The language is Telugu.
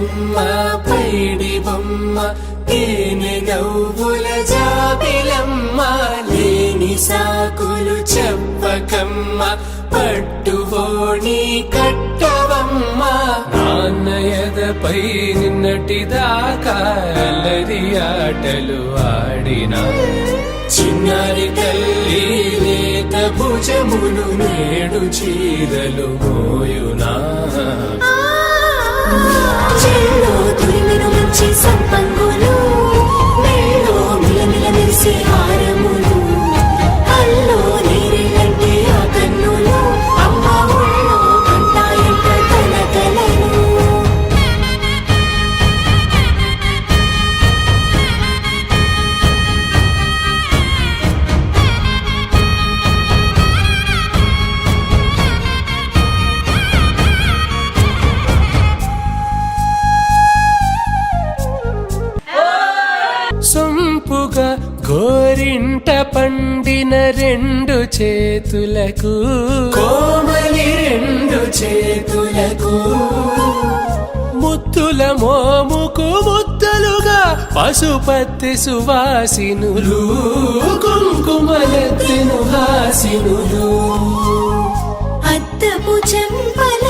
బుజ్జమ్మ పైడి బొమ్మ తేనె నవ్వుల జాబిలమ్మ లేని సాకులు చెప్పకమ్మ పట్టుబోణి కట్టవమ్మ నాన్నయదపై నిన్నటిదాకా అల్లరి ఆటలు ఆడినా చిన్నారి తల్లి లేత భుజములు నేడు చీరలు మోయునా చెల్లో తురిమిన మంచి సంపంగులు మెల్లో మిలమిల మెరిసే హారములు అల్లో నీరిలంటే ఆ కన్నులు అమ్మ ఒళ్ళో కంటాయంట కలకలను సొంపుగా గోరింట పండిన రెండు చేతులకు కోమలి రెండు చేతులకు ముద్దుల మోముకు ముద్దలుగా పశుపతి సువాసినులు కుంకుమలెత్తిను హాసినులు అద్దపు చెంపల